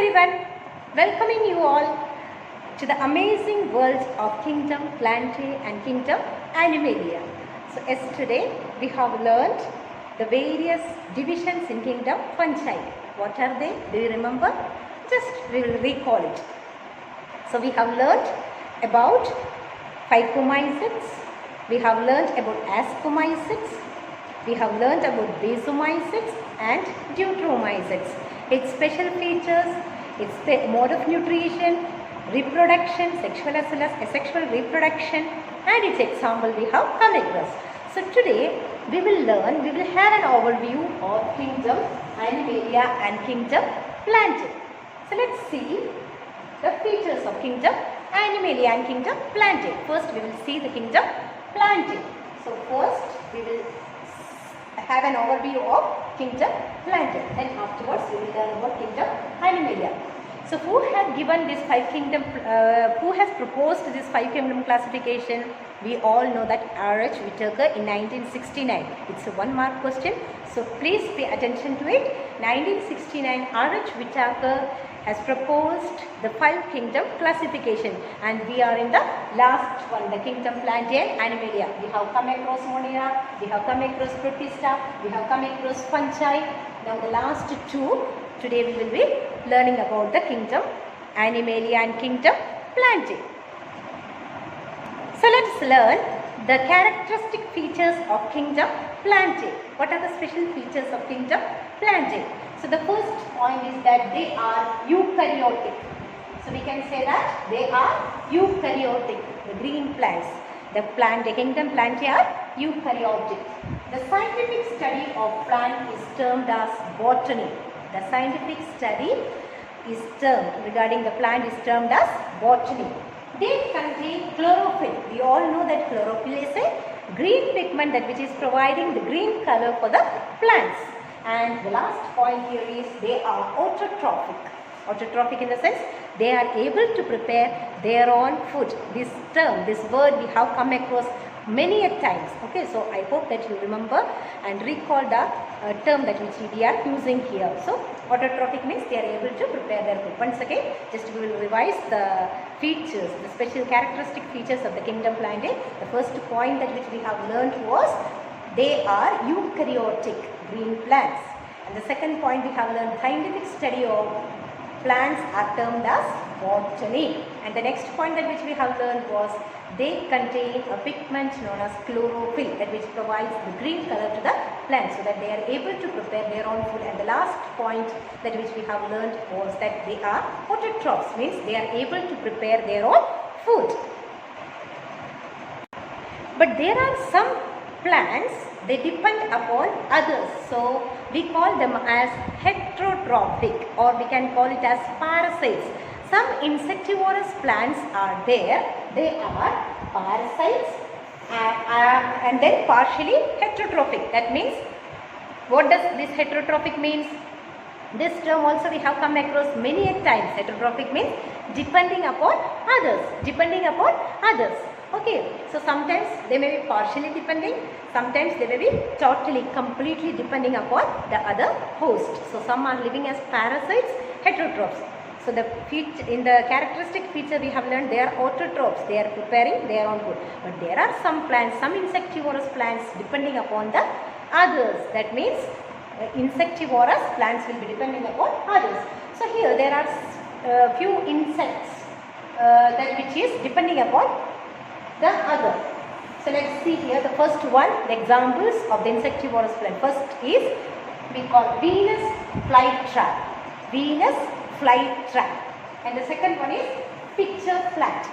everyone, welcoming you all to the amazing world of Kingdom Plantae and Kingdom Animalia. So yesterday we have learned the various divisions in Kingdom Fungi. What are they? Do you remember? Just we will recall it. So we have learned about phycomycetes, we have learned about ascomycetes, we have learned about basomycetes and deuteromycetes. Its special features, its mode of nutrition, reproduction, sexual as well as asexual reproduction, and its example we have come across. So today we will have an overview of Kingdom Animalia and Kingdom Plantae. So let's see the features of Kingdom Animalia and Kingdom Plantae. First we will see the Kingdom Plantae. So first we will have an overview of Kingdom Plantae, and afterwards we will learn about Kingdom Animalia. So who has given this who has proposed this 5 kingdom classification? We all know that R.H. Whittaker in 1969. It's a 1 mark question, so please pay attention to it. 1969, R.H. Whittaker has proposed the 5 kingdom classification, and we are in the last one, the Kingdom Plantae and Animalia. We have come across Monera, we have come across Protista, we have come across Fungi. Now the last 2, today we will be learning about the Kingdom Animalia and Kingdom Plantae. So let's learn the characteristic features of Kingdom Plantae. What are the special features of Kingdom Plantae? So the first point is that they are eukaryotic. So we can say that they are eukaryotic, the green plants. The Kingdom Plantae are eukaryotic. The scientific study of plant is termed as botany. The scientific study is termed regarding the plant is termed as botany. They contain chlorophyll. We all know that chlorophyll is a green pigment that which is providing the green color for the plants. And the last point here is they are autotrophic. Autotrophic in the sense they are able to prepare their own food. This term, this word we have come across many a times. Okay, so I hope that you remember and recall the term that which we are using here. So autotrophic means they are able to prepare their food. Once again, just we will revise the features, the special characteristic features of the Kingdom Plantae. The first point that which we have learned was they are eukaryotic green plants. And the second point we have learned scientific study of plants are termed as botany. And the next point that which we have learned was they contain a pigment known as chlorophyll that which provides the green color to the plant so that they are able to prepare their own food. And the last point that which we have learned was that they are autotrophs, means they are able to prepare their own food. But there are some plants, they depend upon others, so we call them as heterotrophic, or we can call it as parasites. Some insectivorous plants are there, they are parasites and then partially heterotrophic. That means, what does this heterotrophic means? This term also we have come across many a times. Heterotrophic means depending upon others. Okay, so sometimes they may be partially depending, sometimes they may be totally, completely depending upon the other host. So some are living as parasites, heterotrophs. So the in the characteristic feature we have learned they are autotrophs, they are preparing their own food. But there are some plants, some insectivorous plants depending upon the others. That means insectivorous plants will be depending upon others. So here there are few insects that which is depending upon the other. So let's see here the first one, the examples of the insectivorous plant. First is we call Venus flytrap. Venus flytrap. And the second one is pitcher plant.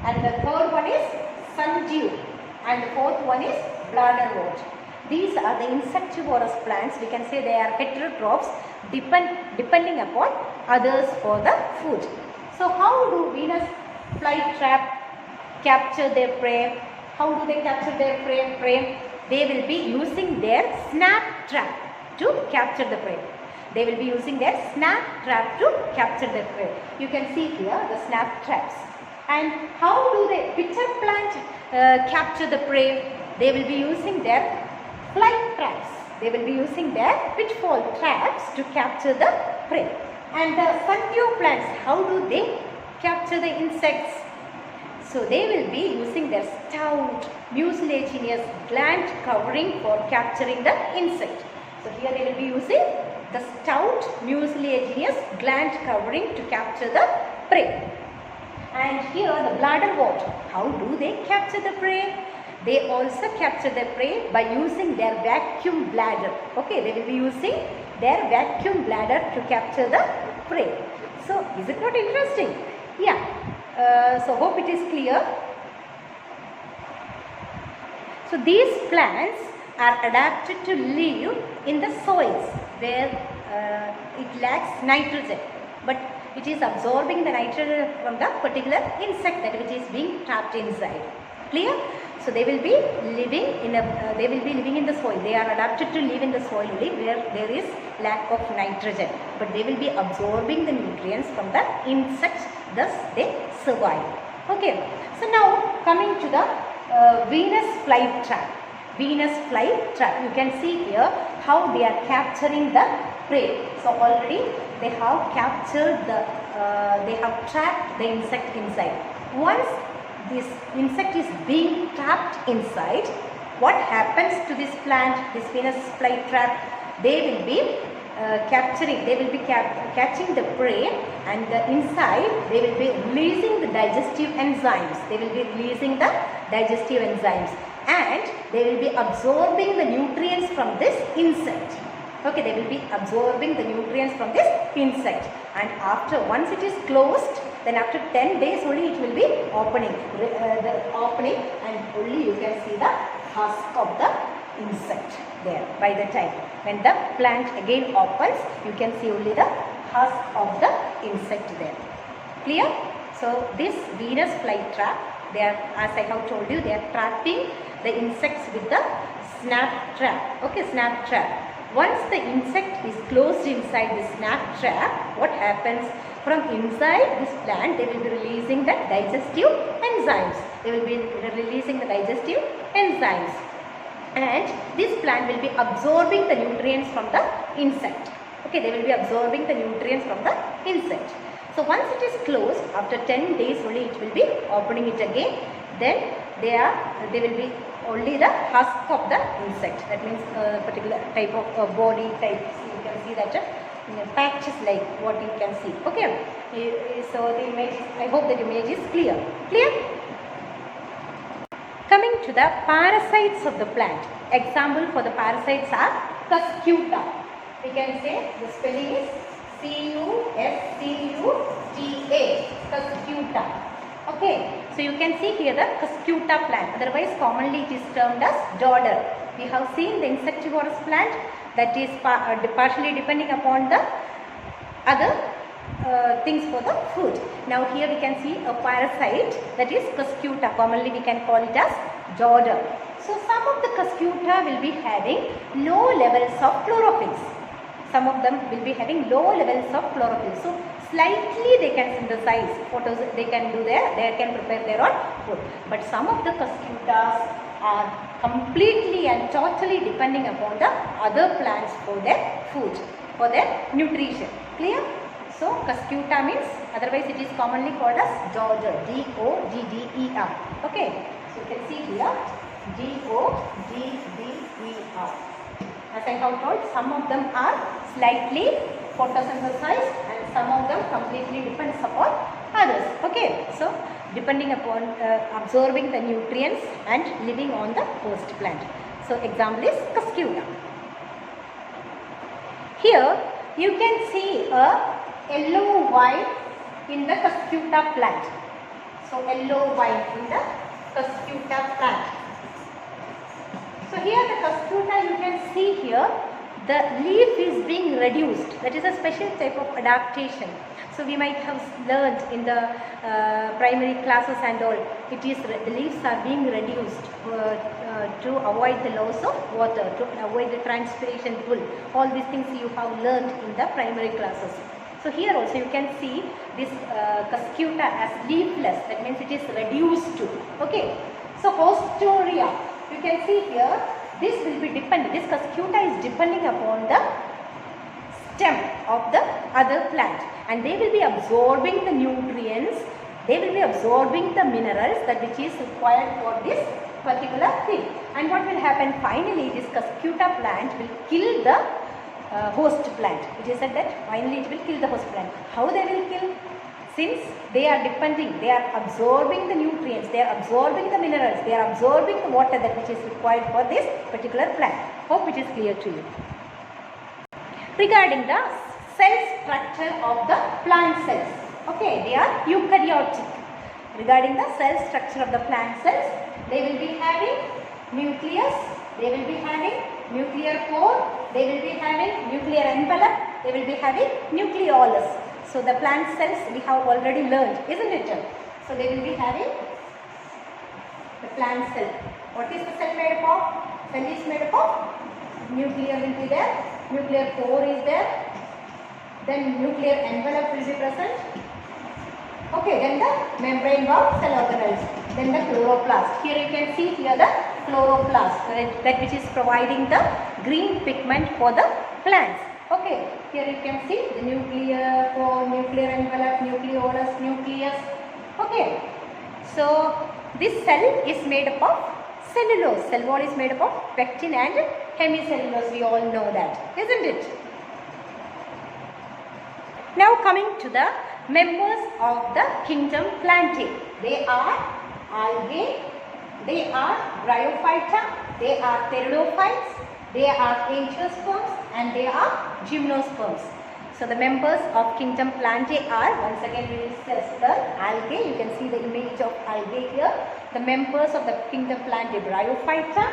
And the third one is sundew. And the fourth one is bladderwort. These are the insectivorous plants. We can say they are heterotrophs depending upon others for the food. So how do Venus flytrap capture their prey? How do they capture their prey? They will be using their snap trap to capture the prey. They will be using their snap trap to capture their prey. You can see here the snap traps. And how do the pitcher plant capture the prey? They will be using their flight traps. They will be using their pitfall traps to capture the prey. And the sundew plants, how do they capture the insects? So they will be using their stout mucilaginous gland covering for capturing the insect. So here they will be using the stout mucilaginous gland covering to capture the prey. And here the bladderwort, how do they capture the prey? They also capture the prey by using their vacuum bladder. Okay, they will be using their vacuum bladder to capture the prey. So is it not interesting? Yeah. So hope it is clear. So these plants are adapted to live in the soils where it lacks nitrogen, but it is absorbing the nitrogen from the particular insect that which is being trapped inside. Clear? So they will be living in the soil. They are adapted to live in the soil only where there is lack of nitrogen, but they will be absorbing the nutrients from the insects. Thus they survive. Okay. So now coming to the Venus flytrap. Venus flytrap. You can see here how they are capturing the prey. So already they have captured the, they have trapped the insect inside. Once this insect is being trapped inside, what happens to this plant, this Venus flytrap? They will be catching the prey, and the inside they will be releasing the digestive enzymes. They will be releasing the digestive enzymes, and they will be absorbing the nutrients from this insect. Okay, they will be absorbing the nutrients from this insect, and after once it is closed, then after 10 days only it will be opening, and only you can see the husk of the insect there. By the time when the plant again opens, you can see only the husk of the insect there. Clear? So this Venus flytrap, they are, as I have told you, they are trapping the insects with the snap trap. Okay, snap trap. Once the insect is closed inside the snap trap, what happens? From inside this plant, they will be releasing the digestive enzymes. They will be releasing the digestive enzymes, and this plant will be absorbing the nutrients from the insect. Okay, they will be absorbing the nutrients from the insect. So once it is closed, after 10 days only it will be opening it again. Then they will be only the husk of the insect. That means particular type of body type. So you can see that patches like what you can see. Okay. So the image, I hope that image is clear. Clear? Coming to the parasites of the plant. Example for the parasites are Cuscuta. We can say the spelling is C-U-S-C-U-T-A. Cuscuta. Okay. So you can see here the Cuscuta plant. Otherwise commonly it is termed as dodder. We have seen the insectivorous plant that is partially depending upon the other things for the food. Now here we can see a parasite that is Cuscuta. Commonly we can call it as dodder. So some of the Cuscuta will be having low levels of chlorophylls. Some of them will be having low levels of chlorophyll. So slightly they can synthesize photos, they can prepare their own food. But some of the Cuscutas are completely and totally depending upon the other plants for their food, for their nutrition. Clear? So Cuscuta means, otherwise it is commonly called as dodder. D-O-D-D-E-R. Okay. So you can see here D-O-D-D-E-R. As I have told, some of them are slightly photosynthesized and some of them completely depends upon others. Okay. So depending upon absorbing the nutrients and living on the host plant. So example is Cuscuta. Here you can see a yellow white in the Cuscuta plant. So yellow white in the Cuscuta plant. So here the Cuscuta, you can see here the leaf is being reduced. That is a special type of adaptation. So we might have learned in the primary classes and all, it is the leaves are being reduced to avoid the loss of water, to avoid the transpiration pull. All these things you have learned in the primary classes. So here also you can see this Cuscuta as leafless. That means it is reduced to. Okay. So Hostoria, you can see here, this will be dependent, this Cuscuta is depending upon the stem of the other plant, and they will be absorbing the nutrients, they will be absorbing the minerals that which is required for this particular thing. And what will happen finally, this Cuscuta plant will kill the host plant. It is said that finally it will kill the host plant. How they will kill? Since they are depending, they are absorbing the nutrients, they are absorbing the minerals, they are absorbing the water that which is required for this particular plant. Hope it is clear to you. Regarding the cell structure of the plant cells, okay, they are eukaryotic. Regarding the cell structure of the plant cells, they will be having nucleus, they will be having nuclear core, they will be having nuclear envelope, they will be having nucleolus. So the plant cells we have already learned, isn't it? So they will be having the plant cell. What is the cell made up of? Cell is made up of nuclear will be there, nuclear core is there, then nuclear envelope will be present. Okay, then the membrane of cell organelles, then the chloroplast. Here you can see here the chloroplast, that which is providing the green pigment for the plants. Okay, here you can see the nuclear core, nuclear envelope, nucleolus, nucleus. Okay, so this cell is made up of cellulose. Cell wall is made up of pectin and hemicellulose. We all know that, isn't it? Now coming to the members of the kingdom Plantae. They are algae, they are bryophyta, they are pteridophytes, they are angiosperms, and they are gymnosperms. So the members of kingdom Plantae are, once again we will discuss the algae. You can see the image of algae here. The members of the kingdom Plantae: bryophyta,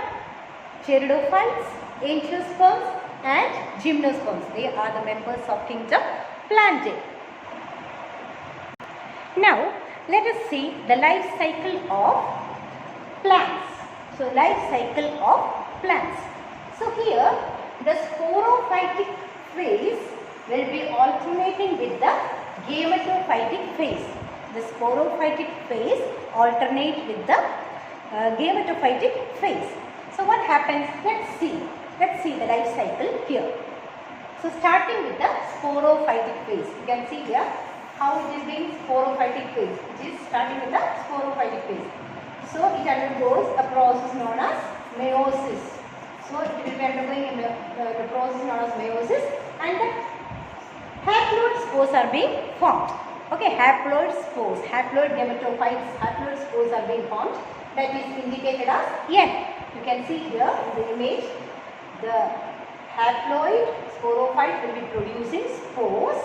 pteridophytes, angiosperms and gymnosperms. They are the members of kingdom Plantae. Now let us see the life cycle of plants. So life cycle of plants. So here the sporophytic phase will be alternating with the gametophytic phase. The sporophytic phase alternate with the gametophytic phase. So what happens? Let's see the life cycle here. So starting with the sporophytic phase, you can see here how it is being sporophytic phase. It is starting with the sporophytic phase. So it undergoes a process known as meiosis. So it will be undergoing the process known as meiosis, and the haploid spores are being formed. Okay, haploid spores, haploid gametophytes, haploid spores are being formed. That is indicated as N. You can see here in the image, the haploid sporophyte will be producing spores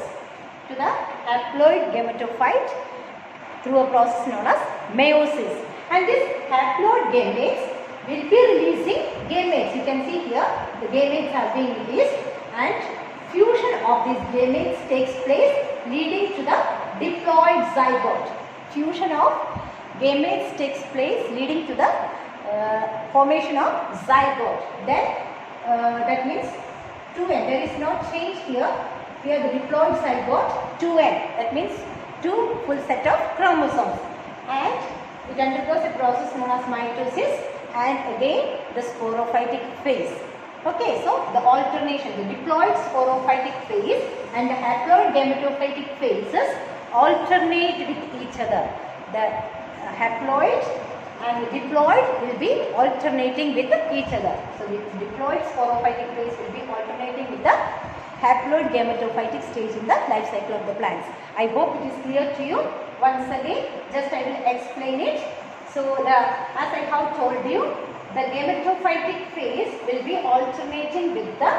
to the haploid gametophyte through a process known as meiosis. And this haploid gametes will be releasing gametes. You can see here the gametes are being released, and fusion of these gametes takes place, leading to the diploid zygote. Fusion of gametes takes place, leading to the formation of zygote. Then that means 2n. There is no change here. Here the diploid zygote 2n. That means 2 full set of chromosomes, and it undergoes a process known as mitosis, and again the sporophytic phase. Okay, so the alternation, the diploid sporophytic phase and the haploid gametophytic phases alternate with each other. The haploid and the diploid will be alternating with each other. So the diploid sporophytic phase will be alternating with the haploid gametophytic stage in the life cycle of the plants. I hope it is clear to you. Once again, just I will explain it. So as I have told you, the gametophytic phase will be alternating with the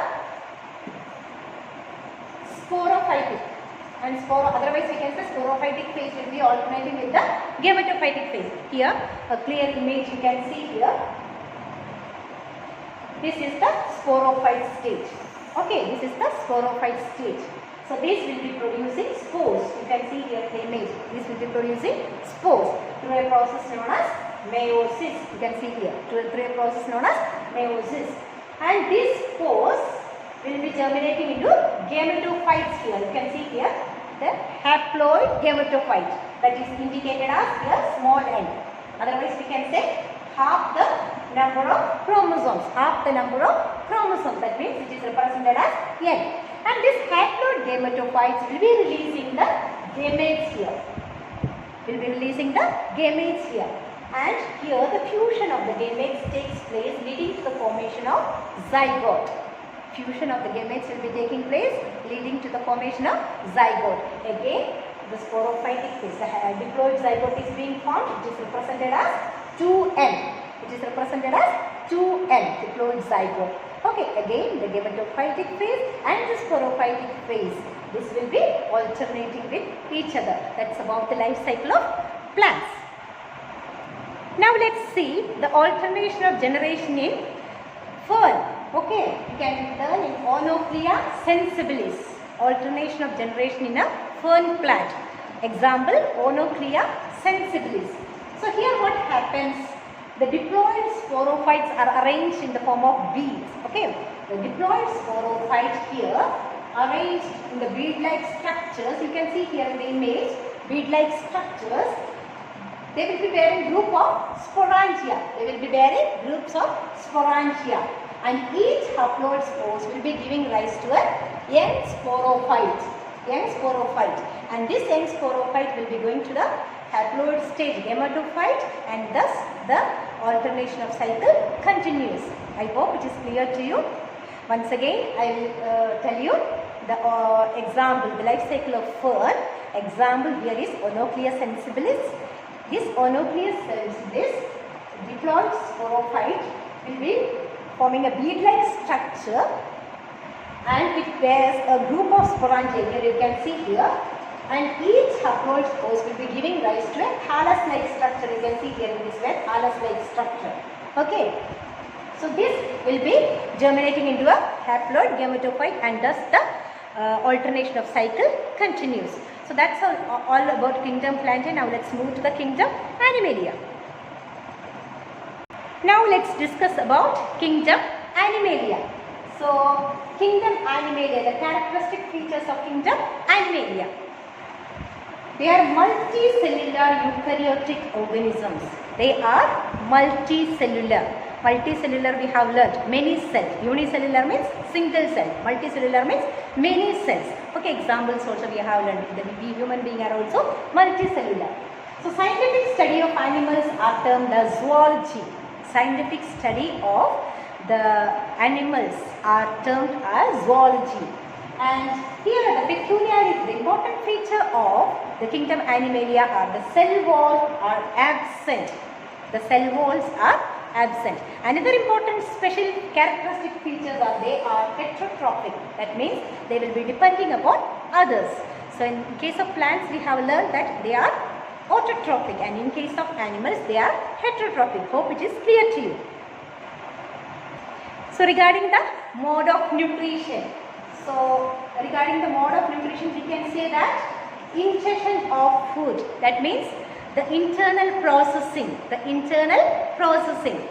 sporophytic, and otherwise we can say sporophytic phase will be alternating with the gametophytic phase. Here a clear image you can see here. This is the sporophyte stage. Okay, this is the sporophyte stage. So this will be producing spores. You can see here the image. This will be producing spores through a process known as meiosis. You can see here through a process known as meiosis. And these spores will be germinating into gametophytes here. You can see here the haploid gametophyte, that is indicated as here small n. Otherwise we can say half the number of chromosomes. Half the number of chromosomes. That means it is represented as n. And this haploid gametophytes will be releasing the gametes here. Will be releasing the gametes here. And here the fusion of the gametes takes place, leading to the formation of zygote. Fusion of the gametes will be taking place, leading to the formation of zygote. Again, the sporophytic phase, the diploid zygote is being formed. It is represented as 2N. It is represented as 2N, diploid zygote. Okay, again the gametophytic phase and the sporophytic phase. This will be alternating with each other. That's about the life cycle of plants. Now let's see the alternation of generation in fern. Okay, you can learn in Onoclea sensibilis. Alternation of generation in a fern plant. Example, Onoclea sensibilis. So here what happens? The diploid sporophytes are arranged in the form of beads. Okay, the diploid sporophyte here arranged in the bead-like structures. You can see here in the image, bead-like structures. They will be bearing group of sporangia. They will be bearing groups of sporangia. And each haploid spores will be giving rise to a young sporophyte. Young sporophyte. And this young sporophyte will be going to the haploid stage gametophyte, and thus the alternation of cycle continues. I hope it is clear to you. Once again, I will tell you the example, the life cycle of fern. Example here is Onoclea sensibilis. This Onoclea sensibilis, diploid sporophyte, will be forming a bead-like structure, and it bears a group of sporangia. Here you can see here, and each haploid spores will be giving rise to a thallus-like structure. You can see here in this way, thallus-like structure. Okay, so this will be germinating into a haploid gametophyte, and thus the alternation of cycle continues. So that's all about kingdom Plantae. Now let's move to the kingdom Animalia. Now let's discuss about kingdom Animalia. So kingdom Animalia, the characteristic features of kingdom Animalia. They are multicellular eukaryotic organisms. They are multicellular. Multicellular we have learnt, many cells. Unicellular means single cell. Multicellular means many cells. Okay, examples also we have learnt. The human being are also multicellular. So scientific study of animals are termed as zoology. Scientific study of the animals are termed as zoology. And here the peculiarity, the important feature of the kingdom Animalia are the cell walls are absent. The cell walls are absent. Another important special characteristic features are they are heterotrophic. That means they will be depending upon others. So in case of plants we have learned that they are autotrophic, and in case of animals they are heterotrophic. Hope it is clear to you. So regarding the mode of nutrition. So regarding the mode of nutrition, we can say that ingestion of food. That means the internal processing. The internal processing.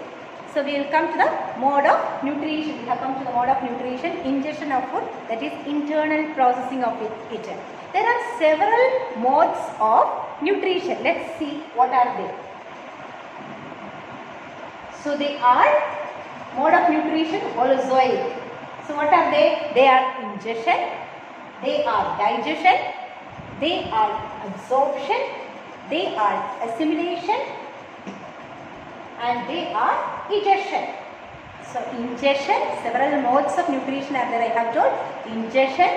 So we will come to the mode of nutrition. We have come to the mode of nutrition, ingestion of food, that is internal processing of it. There are several modes of nutrition. Let's see what are they. So they are mode of nutrition holozoic. So what are they? They are ingestion, they are digestion, they are absorption, they are assimilation, and they are egestion. So ingestion, several modes of nutrition are there I have told. Ingestion,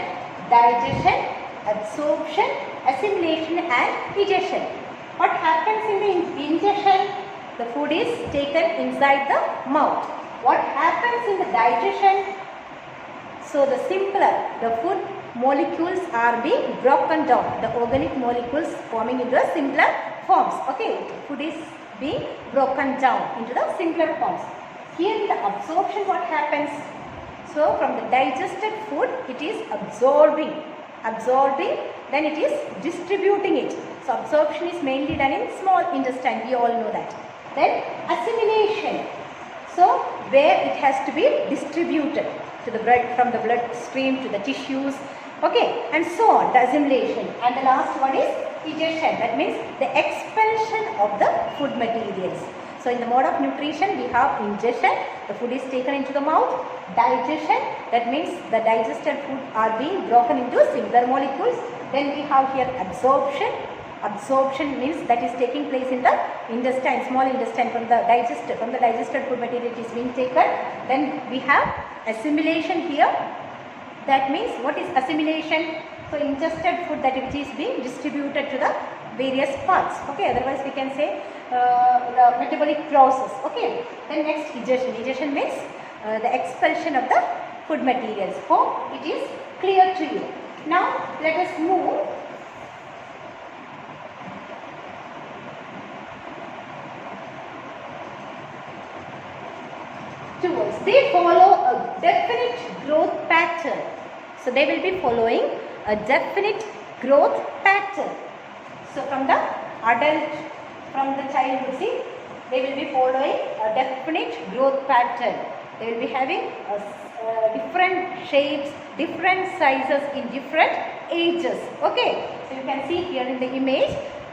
digestion, absorption, assimilation and egestion. What happens in the ingestion? The food is taken inside the mouth. What happens in the digestion? So the simpler the food molecules are being broken down. The organic molecules forming into the simpler forms. Okay, food is being broken down into the simpler forms. Here in the absorption what happens? So from the digested food it is absorbing, then it is distributing it. So absorption is mainly done in small intestine, we all know that. Then assimilation. So where it has to be distributed to the blood, from the blood stream to the tissues, okay, and so on, the assimilation. And the last one is egestion, that means the expulsion of the food materials. So in the mode of nutrition we have ingestion, the food is taken into the mouth, digestion. That means the digested food are being broken into similar molecules. Then we have here absorption. Absorption means that is taking place in the intestine, small intestine, from the digested food material it is being taken. Then we have assimilation here. That means what is assimilation? So ingested food that which is being distributed to the various parts. Okay, otherwise we can say the metabolic process. Okay. Then next egestion. Egestion means the expulsion of the food materials. Hope it is clear to you. Now let us move towards. They follow a definite growth pattern. So they will be following a definite growth pattern. So from the adult, from the childhood, see, they will be following a definite growth pattern. They will be having different shapes, different sizes in different ages. Okay, so you can see here in the image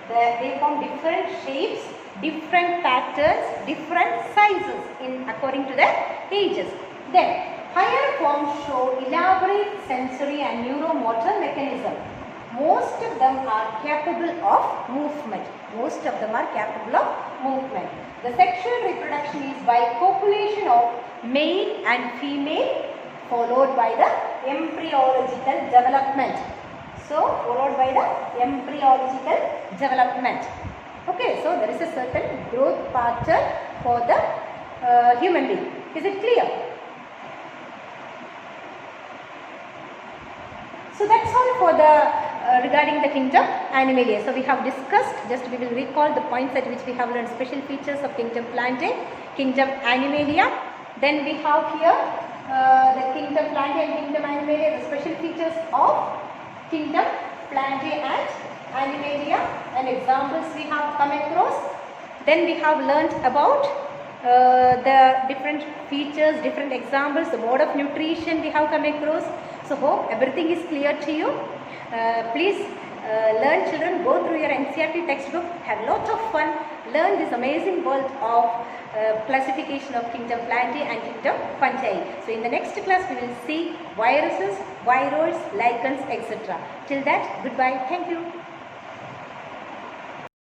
that they form different shapes, different patterns, different sizes in according to their ages. Then higher forms show elaborate sensory and neuromotor mechanism. Most of them are capable of movement. Most of them are capable of movement. The sexual reproduction is by copulation of male and female, followed by the embryological development. So followed by the embryological development. Okay, so there is a certain growth pattern for the human being. Is it clear? So that's all for the regarding the kingdom Animalia. So we have discussed, just we will recall the points at which we have learned special features of kingdom Plantae, kingdom Animalia. Then we have here the kingdom Plantae and kingdom Animalia, the special features of kingdom Plantae and Animalia, and examples we have come across. Then we have learnt about the different features, different examples, the mode of nutrition we have come across. So hope everything is clear to you. Please learn, children, go through your NCERT textbook, have lots of fun, learn this amazing world of classification of kingdom Plantae and kingdom Fungi. So in the next class we will see viruses, viroids, lichens, etc. Till that, goodbye. Thank you.